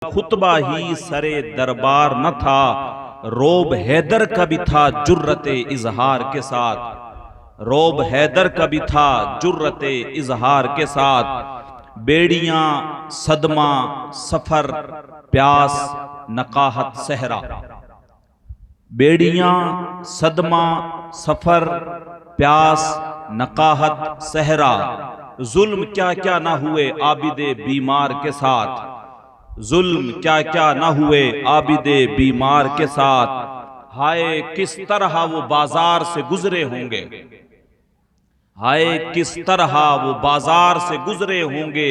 खुतबा ही सरे दरबार न था, रोब हैदर का भी था जुर्रते इजहार के साथ। रोब हैदर का भी था जुर्रते इजहार के साथ। बेड़ियां सदमा सफर प्यास नकाहत सहरा। बेड़ियां सदमा सफर प्यास नकाहत सहरा। जुल्म क्या क्या ना हुए आबिदे बीमार के साथ। जुल्म क्या क्या ना हुए आबिदे बीमार के साथ। हाय किस तरह वो बाजार से गुजरे होंगे। हाय किस तरह वो बाजार से गुजरे होंगे।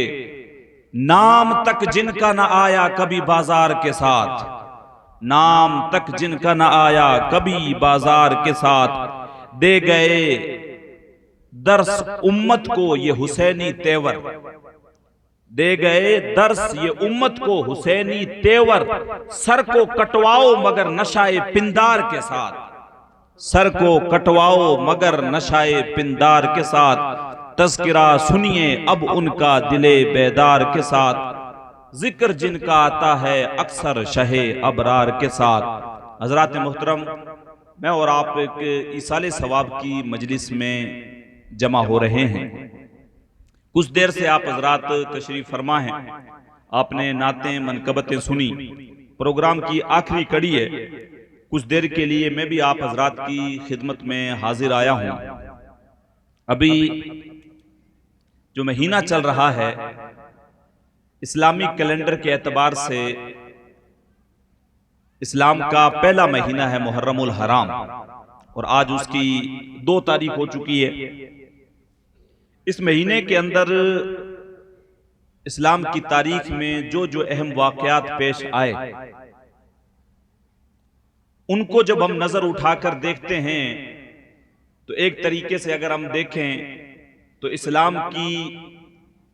नाम तक जिनका न आया कभी बाजार के साथ। नाम तक जिनका न आया कभी बाजार के साथ। दे गए दर्स उम्मत को ये हुसैनी तेवर। दे गए दर्स ये उम्मत को हुसैनी तेवर। सर को कटवाओ मगर नशाए पिंदार के साथ। सर को कटवाओ मगर नशाए पिंदार के साथ। तज़किरा सुनिए अब उनका दिले बेदार के साथ। जिक्र जिनका आता है अक्सर शहे अबरार के साथ। हजरात मोहतरम, मैं और आप एक इसाले सवाब की मजलिस में जमा हो रहे हैं। कुछ देर से आप हजरात तशरीफ फरमा हैं, आपने नातें मनकबतें सुनी, प्रोग्राम की आखिरी कड़ी है। कुछ देर के लिए मैं भी आप हजरात की खिदमत में हाजिर आया हूं। अभी जो महीना चल रहा है इस्लामिक कैलेंडर के एतबार से इस्लाम का पहला महीना है मुहर्रमुल हराम, और आज उसकी 2 तारीख हो चुकी है। इस महीने के अंदर इस्लाम की तारीख में जो जो अहम वाकयात पेश आए, उनको जब हम नजर उठाकर देखते हैं तो एक तरीके से अगर हम देखें तो इस्लाम की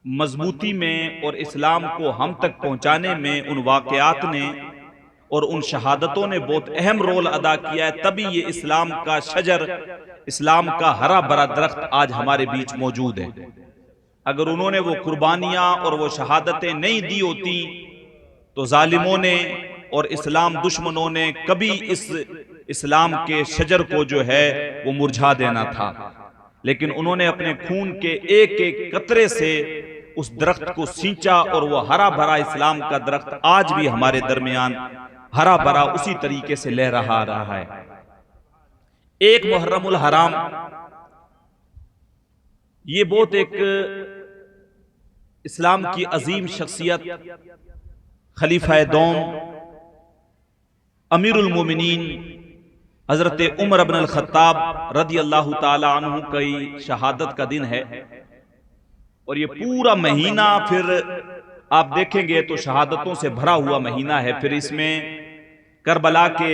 मजबूती में और इस्लाम को हम तक पहुंचाने में उन वाकयात ने और उन शहादतों ने बहुत अहम रोल अदा किया है। तभी ये इस्लाम का शजर, इस्लाम का हरा भरा दरख्त आज हमारे बीच मौजूद है। अगर उन्होंने वो कुर्बानियां और वो शहादतें नहीं दी होती तो जालिमों ने और इस्लाम दुश्मनों ने कभी इस इस्लाम के शजर को जो है वो मुरझा देना था। लेकिन उन्होंने अपने खून के एक एक कतरे से उस दरख्त को सींचा और वो हरा भरा इस्लाम का दरख्त आज भी हमारे दरमियान हरा भरा उसी तरीके से लहरा रहा है। एक मुहर्रमुल हराम ये बहुत एक इस्लाम की अजीम शख्सियत खलीफा दोम अमीरुल मोमिनीन हजरत उमर इब्न अल खत्ताब रदी अल्लाह ताला अन्हु की शहादत का दिन है। और ये पूरा महीना फिर आप देखेंगे तो शहादतों से भरा हुआ महीना है। फिर इसमें करबला के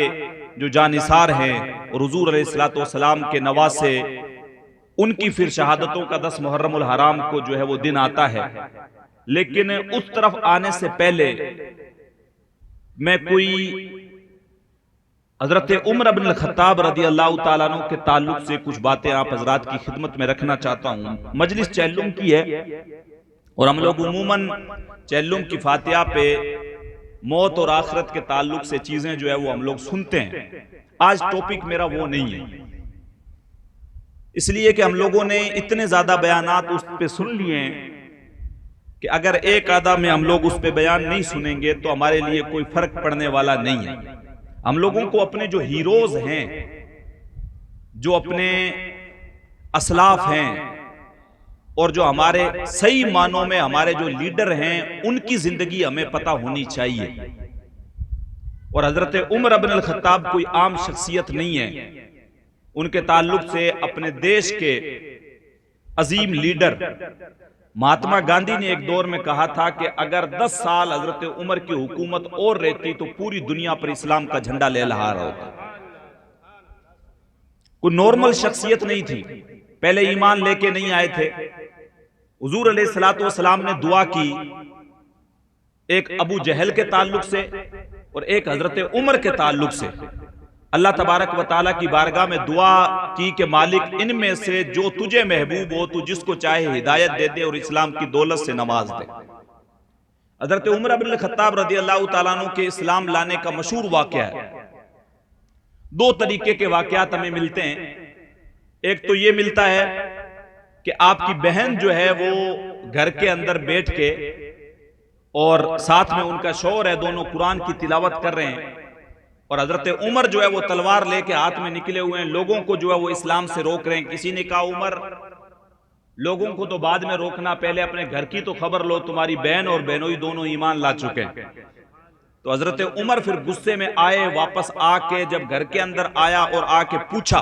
जो जानिसार हैं और हुजूर अलैहिस्सलातु वस्सलाम के नवासे, उनकी फिर शहादतों का 10 मुहर्रमुल हराम को जो है वो दिन आता है। लेकिन उस तरफ आने से पहले मैं कोई हजरत उमर इब्न खत्ताब रदी अल्लाह ताला अन्हु के ताल्लुक से कुछ बातें आप हजरात की खिदमत में रखना चाहता हूं। मजलिस चैलुम की है और हम लोग उमूमन चैलुम की फातिहा पे मौत और आखिरत के ताल्लुक से चीजें जो है वो हम लोग सुनते हैं। आज टॉपिक मेरा वो नहीं है, इसलिए कि हम लोगों ने इतने ज्यादा बयानात उस पे सुन लिए हैं कि अगर एक आधा में हम लोग उस पे बयान नहीं सुनेंगे तो हमारे लिए कोई फर्क पड़ने वाला नहीं है। हम लोगों को अपने जो हीरोज हैं, जो अपने असलाफ हैं और जो हमारे सही मानों में हमारे जो लीडर हैं, उनकी जिंदगी हमें पता होनी चाहिए। और हजरत उमर इब्न अल खत्ताब कोई आम शख्सियत नहीं है। उनके ताल्लुक से अपने देश के अजीम लीडर महात्मा गांधी ने एक दौर में कहा था कि अगर 10 साल हजरत उमर की हुकूमत और रहती तो पूरी दुनिया पर इस्लाम का झंडा लहरा रहा होता। कोई नॉर्मल शख्सियत नहीं थी, पहले ईमान लेके नहीं आए थे। हुजूर अलैहिस्सलातु वस्सलाम ने दुआ की एक अबू जहल के ताल्लुक से और एक हजरत उमर के ताल्लुक से। अल्लाह तबारक व तआला की बारगाह में दुआ की कि मालिक इनमें से जो तुझे महबूब हो, तू जिसको चाहे हिदायत दे दे और इस्लाम की दौलत से नवाज दे। हजरत उमर बिन खत्ताब रज़ी अल्लाह ताला अन्हु के इस्लाम लाने का मशहूर वाक़या है। दो तरीके के वाक़यात हमें मिलते हैं। एक तो ये मिलता है कि आपकी बहन जो है वो घर के अंदर बैठ के और साथ में उनका शौहर है, दोनों कुरान की तिलावत कर रहे हैं और हजरत उमर जो है वो तलवार लेके हाथ में निकले हुए हैं, लोगों को जो है वो इस्लाम से रोक रहे हैं। किसी ने कहा उमर लोगों को तो बाद में रोकना, पहले अपने घर की तो खबर लो, तुम्हारी बहन और बहनोई दोनों ईमान ला चुके हैं। तो हजरत उमर फिर गुस्से में आए, वापस आके जब घर के अंदर आया और आके पूछा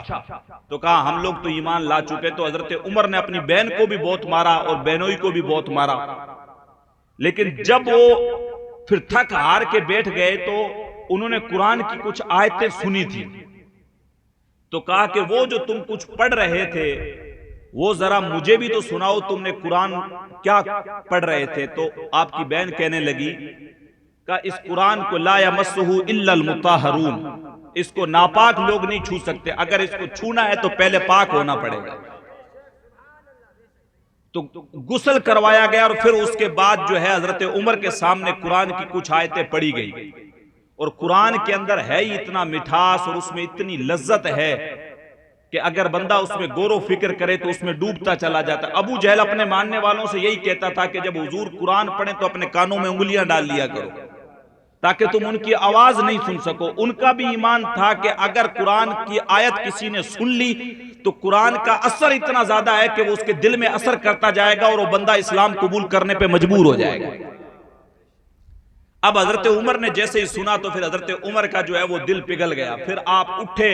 तो कहा हम लोग तो ईमान ला चुके। तो हजरत उमर ने अपनी बहन को भी बहुत मारा और बहनोई को भी बहुत मारा, लेकिन जब वो फिर थक हार के बैठ गए तो उन्होंने कुरान की कुछ आयतें सुनी थी। तो कहा कि वो जो तुम कुछ पढ़ रहे थे वो जरा मुझे भी तो सुनाओ, तुमने कुरान क्या पढ़ रहे थे। तो आपकी बहन कहने लगी का इस कुरान को ला यमस्सुहु इल्लल मुताहरून, इसको नापाक लोग नहीं छू सकते, अगर इसको छूना है तो पहले पाक होना पड़ेगा। तो गुस्ल करवाया गया और फिर उसके बाद जो है हजरत उमर के सामने कुरान की कुछ आयतें पढ़ी गई और कुरान के अंदर है ही इतना मिठास और उसमें इतनी लज्जत है कि अगर बंदा उसमें गौर फिक्र करे तो उसमें डूबता चला जाता। अबू जहल अपने मानने वालों से यही कहता था कि जब हुजूर कुरान पढ़े तो अपने कानों में उंगलियां डाल लिया करो ताकि तुम उनकी आवाज नहीं सुन सको। उनका भी ईमान था कि अगर कुरान की आयत किसी ने सुन ली तो कुरान का असर इतना ज्यादा है कि वो उसके दिल में असर करता जाएगा और वो बंदा इस्लाम कबूल करने पे मजबूर हो जाएगा। अब हजरत उमर ने जैसे ही सुना तो फिर हजरत उमर का जो है वो दिल पिघल गया। फिर आप उठे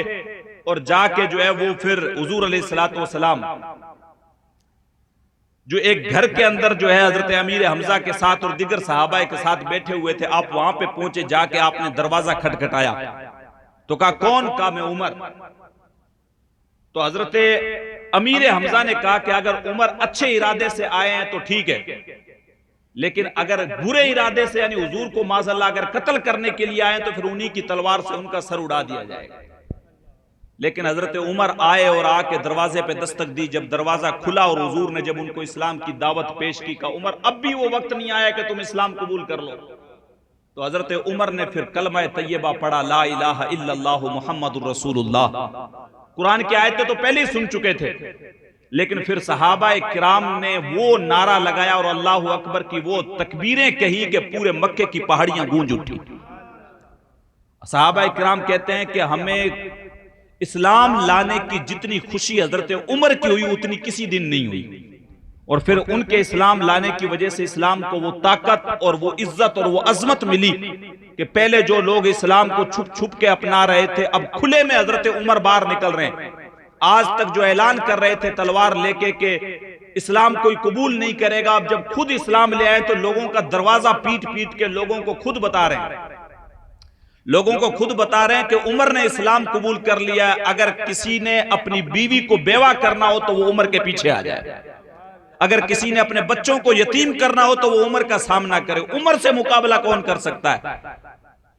और जाके जो है वो फिर हुजूर अलैहिस्सलातु वस्सलाम जो एक घर के अंदर जो है हजरत अमीर हमजा के साथ और दिगर सहाबा के साथ बैठे हुए थे, आप वहां पे पहुंचे, जाके आपने दरवाजा खटखटाया तो कहा कौन? कहा मैं उमर। तो हजरत अमीर हमजा ने कहा कि अगर उमर अच्छे इरादे से आए हैं तो ठीक है, लेकिन अगर बुरे इरादे से यानी हुजूर को माज़अल्लाह अगर कत्ल करने के लिए आए तो फिर उन्हीं की तलवार से उनका सर उड़ा दिया जाएगा। लेकिन हजरत उमर आए और आके दरवाजे पे दस्तक दी। जब दरवाजा खुला और हुजूर ने जब उनको इस्लाम की दावत पेश की, का उमर अब भी वो वक्त नहीं आया कि तुम इस्लाम कबूल कर लो। तो हजरत उमर ने फिर कलमा तैयबा पढ़ा, ला इलाहा इल्लल्लाहु मुहम्मदुर रसूलुल्लाह। कुरान की आयतें तो पहले ही सुन चुके थे, लेकिन फिर सहाबा किराम ने वो नारा लगाया और अल्लाहु अकबर की वो तकबीरें कही कि पूरे मक्के की पहाड़ियां गूंज उठी। सहाबा किराम कहते हैं कि हमें इस्लाम लाने की जितनी खुशी हजरत उमर की हुई उतनी किसी दिन नहीं हुई। और फिर उनके इस्लाम लाने की वजह से इस्लाम को वो ताकत और वो इज्जत और वो अजमत मिली कि पहले जो लोग इस्लाम को छुप छुप के अपना रहे थे अब खुले में हजरत उमर बाहर निकल रहे हैं। आज तक जो ऐलान कर रहे थे तलवार लेके के इस्लाम कोई कबूल नहीं करेगा, अब जब खुद इस्लाम ले आए तो लोगों का दरवाजा पीट पीट के लोगों को खुद बता रहे हैं, लोगों को खुद बता रहे हैं कि उमर ने इस्लाम कबूल कर लिया। अगर किसी ने अपनी बीवी को बेवा करना हो तो वो उमर के पीछे आ जाए, अगर किसी ने अपने बच्चों को यतीम करना हो तो वो उमर का सामना करे। उमर से मुकाबला कौन कर सकता है?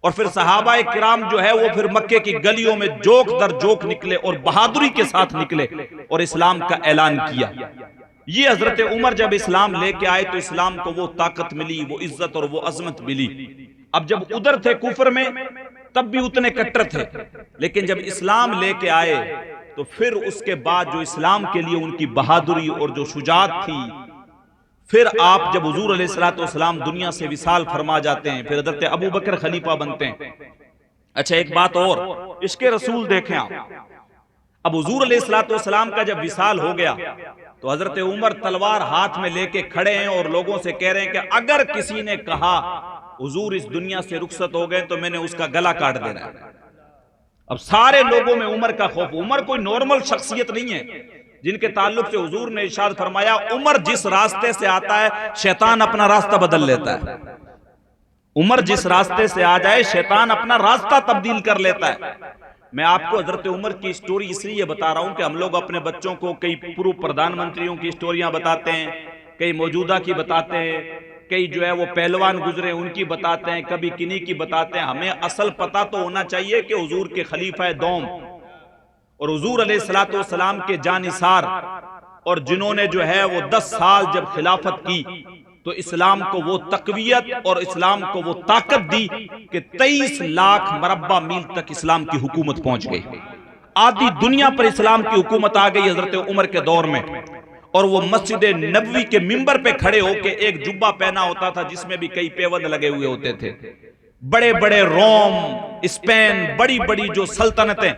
और फिर सहाबाए किराम जो है वो फिर मक्के की गलियों में जोक दर जोक निकले और बहादुरी के साथ निकले और इस्लाम का ऐलान किया। ये हजरत उमर जब इस्लाम लेके आए तो इस्लाम को वो ताकत मिली, वो इज्जत और वो अजमत मिली। अब जब उधर थे कुफर में तब भी उतने कट्टर थे, लेकिन जब इस्लाम लेके आए तो फिर उसके बाद जो इस्लाम के लिए उनकी बहादुरी और जो शुजाअत थी, फिर आप जब हुजूर अलैहिस्सलातु वस्सलाम दुनिया से विसाल फरमा जाते हैं, फिर हजरत अबू बकर खलीफा बनते हैं। अच्छा एक बात और, इसके रसूल देखें आप, अब हुजूर अलैहिस्सलातु वस्सलाम का जब विसाल हो गया तो हजरत उमर तलवार हाथ में लेके खड़े हैं और लोगों से कह रहे हैं कि अगर किसी ने कहा हुजूर इस दुनिया से रुखसत हो गए तो मैंने उसका गला काट देना है। अब सारे लोगों में उमर का खौफ। उमर कोई नॉर्मल शख्सियत नहीं है जिनके ताल्लुक से हुजूर ने इरशाद फरमाया उमर जिस रास्ते से आता है शैतान अपना रास्ता बदल लेता है। उमर जिस रास्ते से आ जाए शैतान अपना रास्ता तब्दील कर लेता है। मैं आपको हजरत उमर की स्टोरी इसलिए बता रहा हूं कि हम लोग अपने बच्चों को कई पूर्व प्रधानमंत्रियों की स्टोरियां बताते हैं, कई मौजूदा की बताते हैं, कई जो है वो पहलवान गुजरे उनकी बताते हैं, कभी किन्हीं की बताते हैं। हमें असल पता तो होना चाहिए कि हुजूर के खलीफा दौम और हुजूर अलैहिस्सलातु वस्सलाम के जानिसार और जिन्होंने जो है वो 10 साल जब खिलाफत की तो इस्लाम को वो तकवीयत और इस्लाम को वो ताकत दी कि 23 लाख मरब्बा मील तक इस्लाम की हुकूमत पहुंच गई। आधी दुनिया पर इस्लाम की हुकूमत आ गई हजरत उमर के दौर में। और वो मस्जिद नबवी के मिंबर पे खड़े होके एक जुब्बा पहना होता था जिसमें भी कई पेवंद लगे हुए होते थे। बड़े बड़े रोम, स्पेन, बड़ी बड़ी जो सल्तनतें,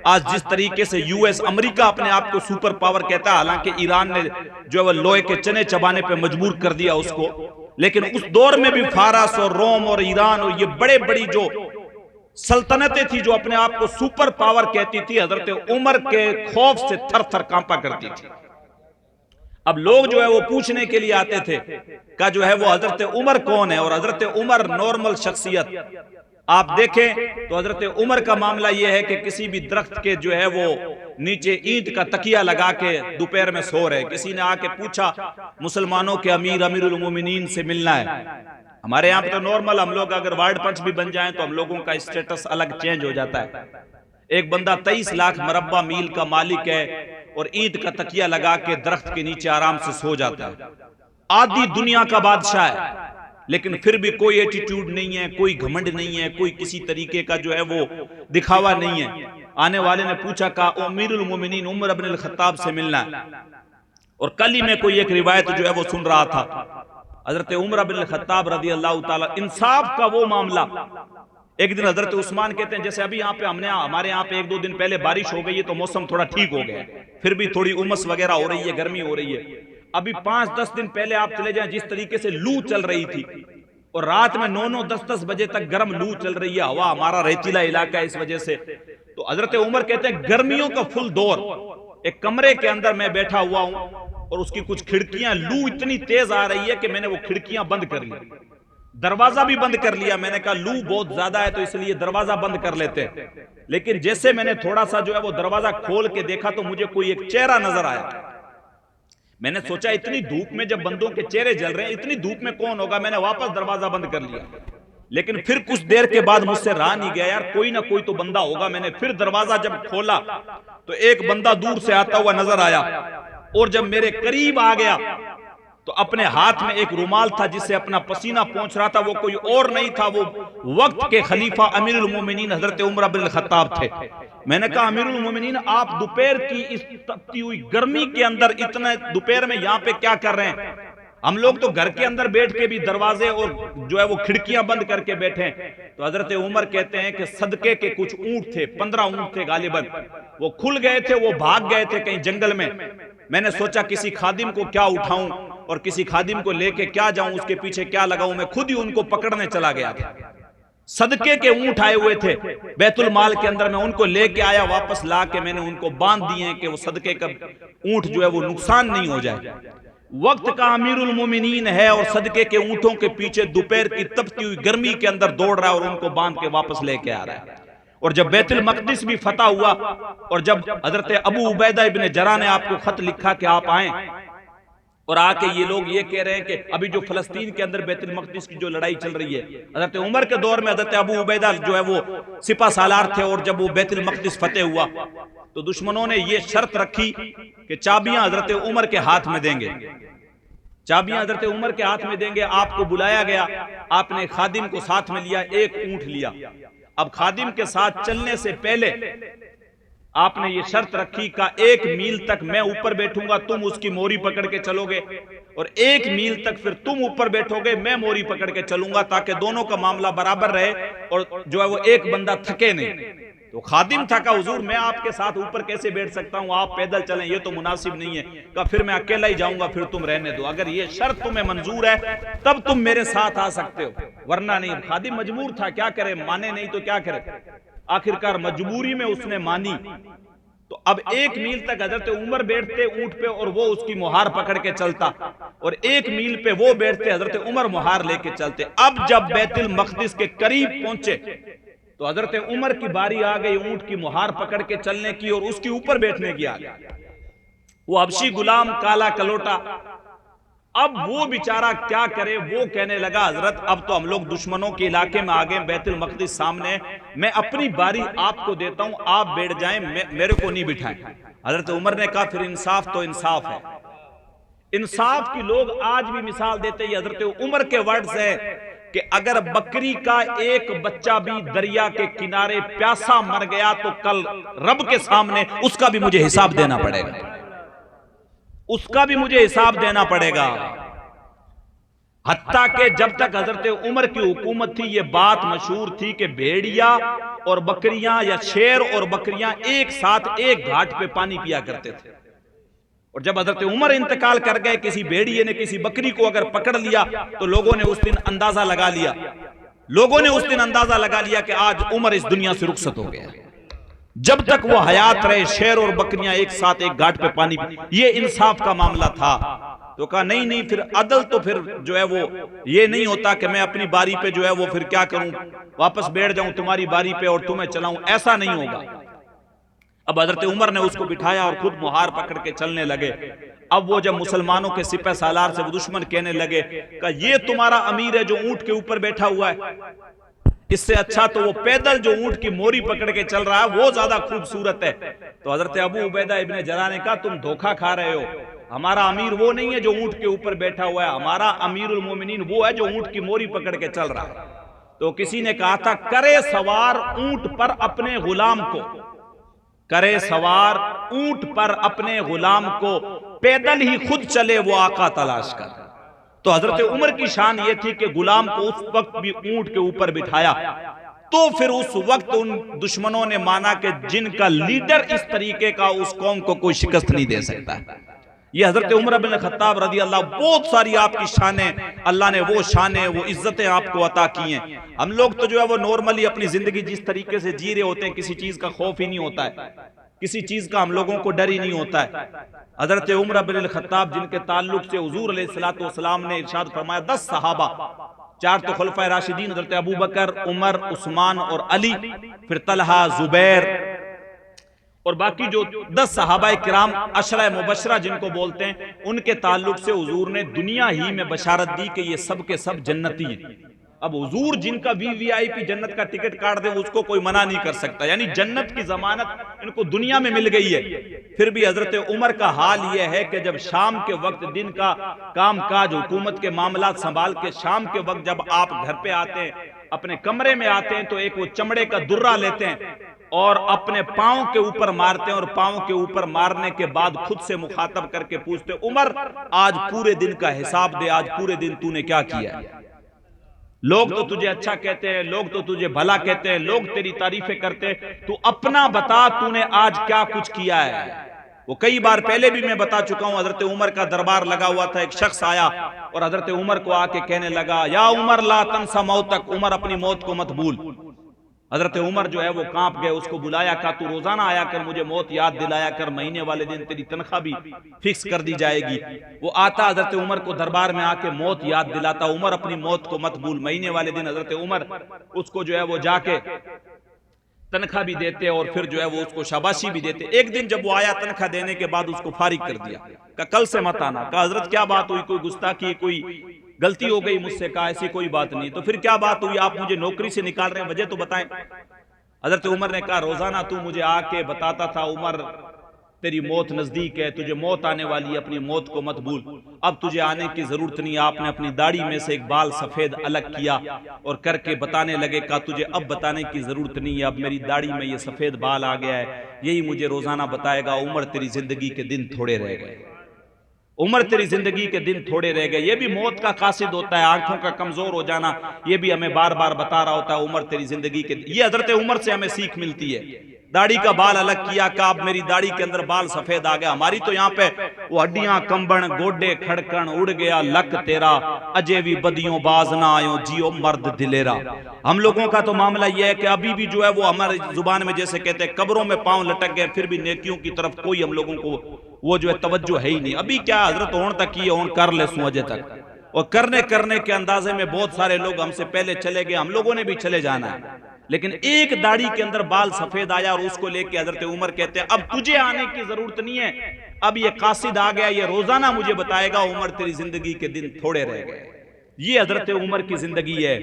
आज जिस तरीके से यूएस अमेरिका अपने आप को सुपर पावर कहता है, हालांकि ईरान ने जो है लोहे के चने चबाने पे मजबूर कर दिया उसको, लेकिन उस दौर में भी फारस और रोम और ईरान और ये बड़े बड़ी जो सल्तनतें थी जो अपने आप को सुपर पावर कहती थी, हजरत उमर के खौफ से थर थर कांपा करती थी। अब लोग जो है वो पूछने के लिए आते थे का जो है वो हजरत उमर कौन है, और हजरत उमर नॉर्मल शख्सियत आप देखें तो हजरत उमर का मामला ये है कि किसी भी दरख्त के जो है वो नीचे ईंट का तकिया लगा के दोपहर में सो रहे। किसी ने आके पूछा मुसलमानों के अमीरुल मोमिनीन से मिलना है। हमारे यहाँ पे तो नॉर्मल हम लोग अगर वार्ड पंच भी बन जाएं तो हम लोगों का स्टेटस अलग चेंज हो जाता है। एक बंदा 23 लाख मरब्बा मील का मालिक है और ईंट का तकिया लगा के दरख्त के नीचे आराम से सो जाता है। आधी दुनिया का बादशाह है, लेकिन फिर भी कोई एटीट्यूड नहीं है, कोई घमंड नहीं है, कोई किसी तरीके का जो है वो दिखावा नहीं है। आने वाले ने पूछा का अमीरुल मोमिनीन उमर इब्न अल खत्ताब से मिलना है। और कल ही में कोई एक रिवायत जो है वो सुन रहा था, हजरत उमर इब्न अल खत्ताब रज़ी अल्लाह ताला, इंसाफ का वो मामला। एक दिन हजरत उस्मान कहते हैं जैसे अभी यहाँ पे हमारे यहाँ पे 1-2 दिन पहले बारिश हो गई है तो मौसम थोड़ा ठीक हो गया, फिर भी थोड़ी उमस वगैरह हो रही है, गर्मी हो रही है। अभी 5-10 दिन पहले आप चले जाएं जिस तरीके से लू चल रही थी, और रात में 9-9, 10-10 बजे तक गर्म लू चल रही है, हवा हमारा रेतीला इलाका है इस वजह से। तो हजरत उमर कहते हैं गर्मियों का फुल दौर, एक कमरे के अंदर मैं बैठा हुआ हूं और उसकी कुछ खिड़कियां, लू इतनी तेज आ रही है कि मैंने वो खिड़कियां बंद कर ली, दरवाजा भी बंद कर लिया। मैंने कहा लू बहुत ज्यादा है तो इसलिए दरवाजा बंद कर लेते हैं। लेकिन जैसे मैंने थोड़ा सा जो है वो दरवाजा खोल के देखा तो मुझे कोई एक चेहरा नजर आया। मैंने सोचा इतनी धूप में जब बंदों के चेहरे जल रहे हैं, इतनी धूप में कौन होगा, मैंने वापस दरवाजा बंद कर लिया। लेकिन फिर कुछ देर के बाद मुझसे रहा नहीं गया, यार कोई ना कोई तो बंदा होगा। मैंने फिर दरवाजा जब खोला तो एक बंदा दूर से आता हुआ नजर आया, और जब मेरे करीब आ गया तो अपने हाथ में एक रुमाल था जिससे अपना पसीना पोंछ रहा था। वो कोई और नहीं था, वो वक्त के खलीफा अमीरुल मोमिनीन हजरत उमर इब्न अल खत्ताब थे। मैंने कहा अमीरुल मोमिनीन, आप दोपहर की इस तपती हुई गर्मी के अंदर इतने दोपहर में यहाँ पे क्या कर रहे हैं? हम लोग तो घर के अंदर बैठ के भी दरवाजे और जो है वो खिड़कियां बंद करके बैठे। तो हजरत उमर कहते हैं कि सदके के कुछ ऊंट थे, 15 ऊंट थे गालिबन, वो खुल गए थे, वो भाग गए थे कहीं जंगल में। मैंने सोचा किसी खादिम को क्या उठाऊं और किसी खादिम को लेके क्या जाऊं, उसके पीछे क्या लगाऊं। मैं खुद ही उनको पकड़ने चला गया था। सदके के ऊंट आए हुए थे बैतुल माल के अंदर, मैं उनको लेके आया, वापस ला के मैंने उनको बांध दिए कि वो सदके का ऊंट जो है वो नुकसान नहीं हो जाए। वक्त का अमीरुल मोमिनीन है और सदके के ऊंटों के पीछे दोपहर की तपती हुई गर्मी के अंदर दौड़ रहा है और उनको बांध के वापस लेके आ रहा है। और जब बैतुल मक़दिस भी फतह हुआ और जब हजरत अबू उबैदा इब्न जरा ने आपको खत लिखा कि आप आए, और आके ये लोग ये कह रहे हैं कि अभी जो फलस्तीन के अंदर बैतुल मक़दिस की जो लड़ाई चल रही है, हजरत उमर के दौर में हजरत अबू उबैदा जो है वो सिपा सालार थे, और जब वो बैतुल मक़दिस फतेह हुआ तो दुश्मनों ने ये शर्त रखी कि चाबियां हजरत उमर के हाथ में देंगे, चाबियां हजरत उमर के हाथ में देंगे। आपको बुलाया गया, आपने खादिम को साथ में लिया, एक ऊंट लिया। अब खादिम के साथ चलने से पहले आपने ये शर्त रखी का 1 मील तक मैं ऊपर बैठूंगा, तुम उसकी मोरी पकड़ के चलोगे, और 1 मील तक फिर तुम ऊपर बैठोगे, मैं मोरी पकड़ के चलूंगा, ताकि दोनों का मामला बराबर रहे और जो है वो एक बंदा थके नहीं। तो खादिम था का हुजूर मैं आपके साथ ऊपर कैसे बैठ सकता हूं, आप पैदल चलें, ये तो मुनासिब नहीं है। का फिर मैं अकेला ही जाऊंगा, फिर तुम रहने दो, अगर ये शर्त तुम्हें मंजूर है तब तुम मेरे साथ आ सकते हो, वरना नहीं। खादिम मजबूर था, क्या करे, माने नहीं तो क्या करे। आखिरकार मजबूरी में उसने मानी। तो अब 1 मील तक हजरत उमर बैठते ऊंट पे और वो उसकी मुहार पकड़ के चलता, और 1 मील पे वो बैठते, हजरत उमर मुहार लेके चलते। अब जब बैतुल मक़दिस के करीब पहुंचे तो हजरत उमर की बारी आ गई ऊंट की मुहार पकड़ के चलने की और उसके ऊपर बैठने की आ गई। वो हबशी गुलाम काला कलोटा, अब वो बेचारा क्या करे। वो कहने लगा हजरत अब तो हम लोग दुश्मनों के इलाके में आ गए, बैतुल मक़दिस सामने, मैं अपनी बारी आपको देता हूं, आप बैठ जाएं, मेरे को नहीं बिठाएं। हजरत उमर ने कहा फिर इंसाफ तो इंसाफ है, इंसाफ की लोग आज भी मिसाल देते हैं, हजरत उमर के वर्ड्स है कि अगर बकरी का एक बच्चा भी दरिया के किनारे प्यासा मर गया तो कल रब के सामने उसका भी मुझे हिसाब देना पड़ेगा, उसका भी मुझे हिसाब देना पड़ेगा। हत्ता के जब तक हजरत उमर की हुकूमत थी ये बात मशहूर थी कि भेड़िया और बकरियां या शेर और बकरियां एक साथ एक घाट पे पानी पिया करते थे। और जब हजरत उमर इंतकाल कर गए, किसी भेड़िए ने किसी बकरी को अगर पकड़ लिया तो लोगों ने उस दिन अंदाजा लगा लिया, लोगों ने उस दिन अंदाजा लगा लिया कि आज उमर इस दुनिया से रुखसत हो गया। जब तक वो हयात रहे शेर और बकरियां एक साथ एक घाट पे पानी, ये इंसाफ का मामला था। तो कहा नहीं नहीं, फिर अदल तो फिर जो है वो ये नहीं होता कि मैं अपनी बारी पे जो है वो फिर क्या करूं, वापस बैठ जाऊं तुम्हारी बारी पे और तुम्हें चलाऊं, ऐसा नहीं होगा। अब हजरत उमर ने उसको बिठाया और खुद मुहार पकड़ के चलने लगे। अब वो जब मुसलमानों के सिपह सालार से वो दुश्मन कहने लगे कि ये तुम्हारा अमीर है जो ऊंट के ऊपर बैठा हुआ है, इससे अच्छा तो वो पैदल जो ऊंट की मोरी पकड़ के चल रहा है वो ज्यादा खूबसूरत है। तो हजरत अबू उबैदा इब्ने जर्राह ने कहा तुम धोखा खा रहे हो, हमारा अमीर वो नहीं है जो ऊंट के ऊपर बैठा हुआ है, हमारा अमीरुल मोमिनीन वो है जो ऊंट की मोरी पकड़ के चल रहा है। तो किसी ने कहा था करे सवार ऊंट पर अपने गुलाम को, करे सवार ऊंट पर अपने गुलाम को, पैदल ही खुद चले वो आका तलाश कर। तो हजरत उमर की शान ये थी कि गुलाम को उस वक्त भी ऊंट के ऊपर बिठाया। तो फिर उस वक्त उन दुश्मनों ने माना कि जिनका लीडर इस तरीके का उस कौम को कोई शिकस्त नहीं दे सकता। ये हजरत उमर बिन खत्ताब रजी अल्लाह, बहुत सारी आपकी शानें, अल्लाह ने वो शानें वो इज्जतें आपको अता की हैं। हम लोग तो जो है वो नॉर्मली अपनी जिंदगी जिस तरीके से जी रहे होते हैं, किसी चीज का खौफ ही नहीं होता है, किसी चीज का हम लोगों को डर ही नहीं होता है। हजरत उमर बिन खत्ताब जिनके ताल्लुक से हुजूर अलैहिस्सलातु वस्सलाम ने इरशाद फरमाया 10 सहाबा, 4 तो खुलफाए राशिदीन हजरत अबू बकर, उमर, उस्मान और अली, फिर तलहा, जुबैर और बाकी जो 10 सहाबाए किराम अशरा मुबशरा जिनको बोलते हैं, उनके ताल्लुक से हुजूर ने दुनिया ही में बशारत दी कि ये सब के सब जन्नती हैं। अब हुजूर जिनका वीवीआईपी जन्नत का टिकट काट दे उसको कोई मना नहीं कर सकता, यानी जन्नत की जमानत इनको दुनिया में मिल गई है। फिर भी हजरत उमर का हाल यह है कि जब शाम के वक्त दिन का काम काज हुकूमत के मामला संभाल के शाम के वक्त जब आप घर पे आते हैं, अपने कमरे में आते हैं, तो एक वो चमड़े का दुर्रा लेते हैं और अपने पांव के ऊपर मारते हैं और पांव के ऊपर मारने के बाद खुद से मुखातब करके पूछते उमर आज पूरे दिन का हिसाब दे, आज पूरे दिन तूने क्या किया है। लोग तो तुझे अच्छा कहते हैं, लोग तो तुझे भला कहते हैं, लोग तेरी तारीफें करते हैं, तू अपना बता तूने आज क्या कुछ किया है। वो कई बार पहले भी मैं बता चुका हूं, हजरत उमर का दरबार लगा हुआ था, एक शख्स आया और हजरत उमर को आके कहने लगा या उमर ला तंसा मौतक, उमर अपनी मौत को मत भूल। हजरत उमर जो है वो कांप गए, उसको बुलाया, कहा तू रोजाना आया कर, मुझे मौत याद दिलाया कर, महीने वाले दिन तेरी तनख्वाह भी फिक्स कर दी जाएगी। वो आता हजरत उमर को दरबार में आके मौत याद दिलाता, उमर अपनी मौत को मत भूल। महीने वाले दिन हजरत उमर उसको जो है वो जाके तनख्वाह भी देते और फिर जो है वो उसको शाबाशी भी देते। एक दिन जब वो आया तनख्वाह देने के बाद उसको फारिग कर दिया, कहा कल से मत आना। कहा हजरत क्या बात हुई, कोई गुस्ताखी, कोई गलती हो गई मुझसे? कहा ऐसी कोई बात नहीं। तो फिर क्या बात हुई, आप मुझे नौकरी से निकाल रहे हैं, वजह तो बताएं। हजरत उमर ने कहा रोजाना तू मुझे आके बताता था उमर तेरी मौत नजदीक है, तुझे मौत आने वाली है, अपनी मौत को मत भूल, अब तुझे आने की जरूरत नहीं। आपने अपनी दाढ़ी में से एक बाल सफेद अलग किया और करके बताने लगे, कहा तुझे अब बताने की जरूरत नहीं है, अब मेरी दाढ़ी में ये सफेद बाल आ गया है, यही मुझे रोजाना बताएगा। उमर तेरी जिंदगी के दिन थोड़े रह गए, उमर तेरी जिंदगी के दिन थोड़े रह गए। ये भी मौत का कासिद होता है, आंखों का कमजोर हो जाना, ये भी हमें बार बार बता रहा होता है उमर तेरी जिंदगी के। ये हजरत उमर से हमें सीख मिलती है। दाढ़ी का बाल अलग किया, का अब मेरी दाढ़ी के अंदर बाल सफेद आ गया। हमारी तो यहाँ पे वो हड्डियां कंबन गोडे खड़कन उड़ गया लक तेरा, अजय भी बदियों बाज ना आयो जियो मर्द दिलेरा। हम लोगों का तो मामला यह है कि अभी भी जो है वो हमारी जुबान में जैसे कहते हैं कब्रों में पांव लटक गए, फिर भी नेकियों की तरफ कोई हम लोगों को वो जो है तवज्जो है ही नहीं। अभी क्या हजरत होने तक की होन कर ले अजय तक, और करने के अंदाजे में बहुत सारे लोग हमसे पहले चले गए, हम लोगों ने भी चले जाना है। लेकिन एक दाढ़ी के अंदर बाल सफेद आया और उसको लेके हजरत उमर कहते हैं अब तुझे आने की जरूरत नहीं है, अब ये कासिद आ गया, ये रोजाना मुझे बताएगा उमर तेरी जिंदगी के दिन थोड़े रह गए। ये हजरत उमर की जिंदगी है।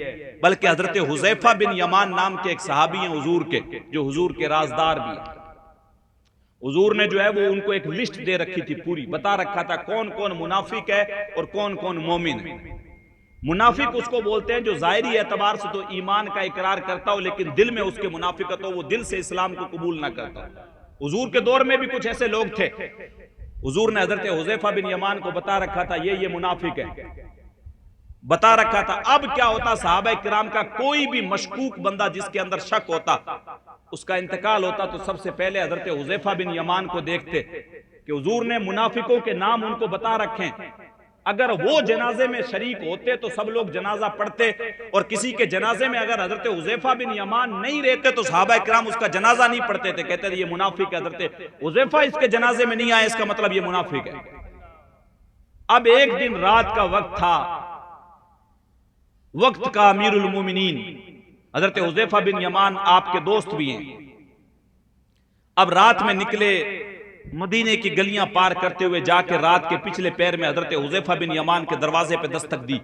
बल्कि हजरत हुजैफा बिन यमान नाम के एक सहाबी हैं हुजूर के, जो हुजूर के राजदार भी हैं। हुजूर ने जो है वो उनको एक लिस्ट दे रखी थी पूरी, बता रखा था कौन कौन मुनाफिक है और कौन कौन मोमिन है। मुनाफिक उसको बोलते हैं जो ज़ाहिरी एतबार से तो ईमान का इकरार करता हो लेकिन दिल में उसके मुनाफिकत हो, वो दिल से इस्लाम को कबूल ना करता। हुजूर के दौर में भी कुछ ऐसे लोग थे, हुजूर ने हजरत हुज़ैफा बिन यमान को बता रखा था ये मुनाफिक है, बता रखा था। अब क्या होता, सहाबा किराम का कोई भी मशकूक बंदा जिसके अंदर शक होता, उसका इंतकाल होता तो सबसे पहले हजरत हुज़ैफा बिन यमान को देखते कि हुजूर ने मुनाफिकों के नाम उनको बता रखे, अगर वो जनाजे में शरीक होते तो सब लोग जनाजा पढ़ते, और किसी के जनाजे में अगर हजरत हुज़ैफा बिन यमान नहीं रहते तो सहाबा किराम उसका जनाजा नहीं पढ़ते थे, कहते थे ये मुनाफिक है, हजरत हुज़ैफा इसके जनाजे में नहीं आए इसका मतलब ये मुनाफिक है। अब एक दिन रात का वक्त था, वक्त का अमीरुल मोमिनीन हजरत हुज़ैफा बिन यमान आपके दोस्त भी हैं। अब रात में निकले, मदीने की गलियां पार करते हुए जाके रात के पिछले पैर में हजरत हुज़ैफा बिन यमान के दरवाजे पे दस्तक दी।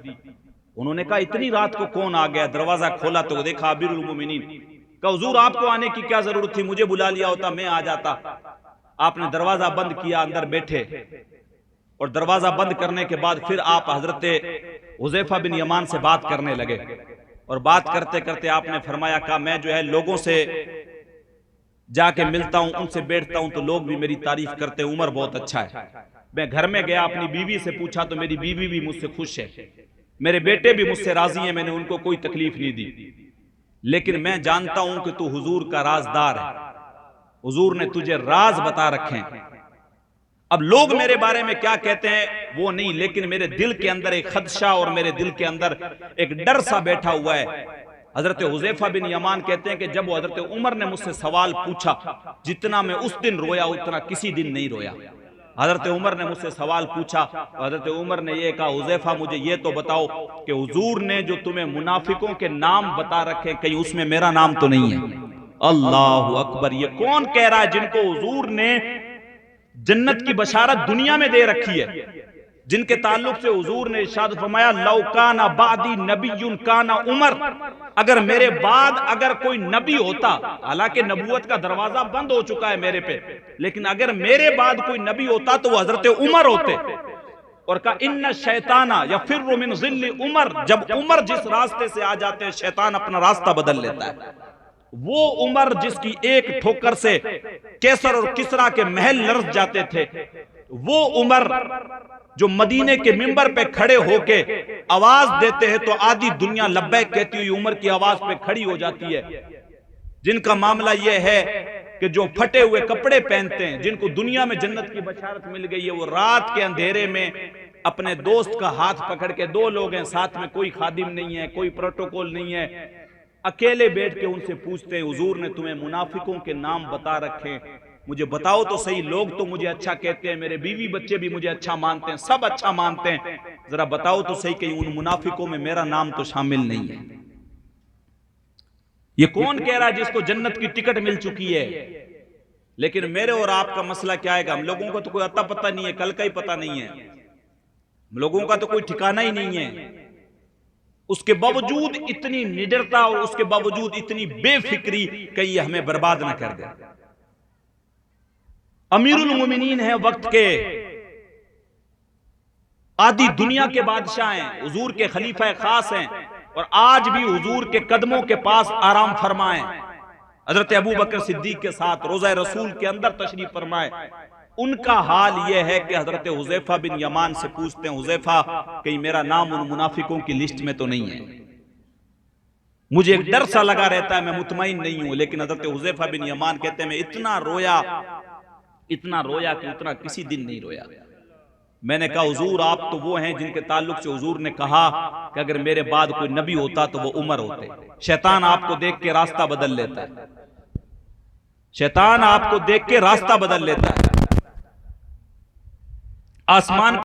उन्होंने कहा इतनी रात को कौन आ गया? दरवाजा खोला तो देखा अमीरुल मोमिनीन। कहा हुजूर आपको आने की क्या जरूरत थी, मुझे बुला लिया होता मैं आ जाता। आपने दरवाजा बंद किया, अंदर बैठे, और दरवाजा बंद करने के बाद फिर आप हजरत हुज़ैफा बिन यमान से बात करने लगे, और बात करते करते आपने फरमाया कहा मैं जो है लोगों से जाके मिलता हूं, उनसे बैठता हूं तो लोग भी मेरी तारीफ करते हैं, उमर बहुत अच्छा है। मैं घर में गया, अपनी बीवी से पूछा तो मेरी बीवी भी मुझसे खुश है, मेरे बेटे भी मुझसे राजी हैं, मैंने उनको कोई तकलीफ नहीं दी। लेकिन मैं जानता हूं कि तू हुजूर का राजदार है, हुजूर ने तुझे राज बता रखे हैं। अब लोग मेरे बारे में क्या कहते हैं वो नहीं, लेकिन मेरे दिल के अंदर एक खदशा और मेरे दिल के अंदर एक डर सा बैठा हुआ है। हजरत हुज़ैफा बिन यमान कहते हैं कि जब हजरत उमर ने मुझसे सवाल पूछा, जितना मैं उस दिन रोया उतना किसी दिन नहीं रोया। हजरत उमर ने मुझसे सवाल पूछा, हजरत उमर ने यह कहा हुज़ैफा मुझे ये तो बताओ कि हुजूर ने जो तुम्हें मुनाफिकों के नाम बता रखे कहीं उसमें मेरा नाम तो नहीं है? अल्लाहु अकबर, ये कौन कह रहा है जिनको हुजूर ने जन्नत की बशारत दुनिया में दे रखी है, जिनके ताल्लुक से हुजूर ने इरशाद फरमाया लौ काना बादी नबियुन काना उमर, अगर मेरे बाद अगर कोई नबी होता, हालांकि नबूवत का दरवाजा बंद हो चुका है मेरे पे, लेकिन अगर मेरे बाद कोई नबी होता तो वो हजरत उमर होते। और कहा इन्ना शैताना यफिर्रु मिन ज़िल्ली उमर, जब उमर जिस रास्ते से आ जाते हैं शैतान अपना रास्ता बदल लेता है। वो उमर जिसकी एक ठोकर से कैसर और किसरा के महल लर्ज़ जाते थे, वो उमर जो मदीने के मिंबर पे खड़े होके आवाज देते हैं तो आधी दुनिया लब्बैक कहती हुई उमर की आवाज पे खड़ी हो जाती है, जिनका मामला यह है कि जो फटे हुए कपड़े पहनते हैं, जिनको दुनिया में जन्नत की बशारत मिल गई है, वो रात के अंधेरे में अपने दोस्त का हाथ पकड़ के, दो लोग हैं साथ में, कोई खादिम नहीं है, कोई प्रोटोकॉल नहीं है, अकेले बैठ के उनसे पूछते हैं हुजूर ने तुम्हें मुनाफिकों के नाम बता रखे, मुझे बताओ तो सही। लोग तो मुझे अच्छा कहते हैं, मेरे बीवी बच्चे भी मुझे अच्छा मानते हैं, सब अच्छा मानते हैं, जरा बताओ तो सही कहीं उन मुनाफिकों में मेरा नाम तो शामिल नहीं है। ये कौन कह रहा है जिसको जन्नत की टिकट मिल चुकी है? लेकिन मेरे और आपका मसला क्या है, हम लोगों को तो कोई अता पता नहीं है, कल का ही पता नहीं है, हम लोगों का तो कोई ठिकाना ही नहीं है। उसके बावजूद इतनी निडरता और उसके बावजूद इतनी बेफिक्री कहीं हमें बर्बाद ना कर दे। अमीरुल मोमिनीन है, वक्त के आधी दुनिया के बादशाह हैं, हुजूर के खलीफा खास हैं, और आज भी हुजूर के कदमों के पास आराम फरमाएं। हजरत अबू बकर सिद्दीक के साथ रोज़ा रसूल के अंदर तशरीफ फरमाए। उनका हाल यह है कि हजरत हुज़ैफा बिन यमान से पूछते हैं हुज़ैफा कहीं मेरा नाम उन मुनाफिकों की लिस्ट में तो नहीं है? मुझे एक डर सा लगा रहता है, मैं मुतमईन नहीं हूं। लेकिन हजरत हुज़ैफा बिन यमान कहते हैं मैं इतना रोया कि उतना किसी दिन नहीं रोया। मैंने कहा हुजूर आप तो वो हैं जिनके ताल्लुक से हुजूर ने कहा कि अगर मेरे बाद कोई नबी होता तो वो उमर होते। शैतान आपको देख के रास्ता बदल लेता है, शैतान आपको देख के रास्ता बदल लेता है। आसमान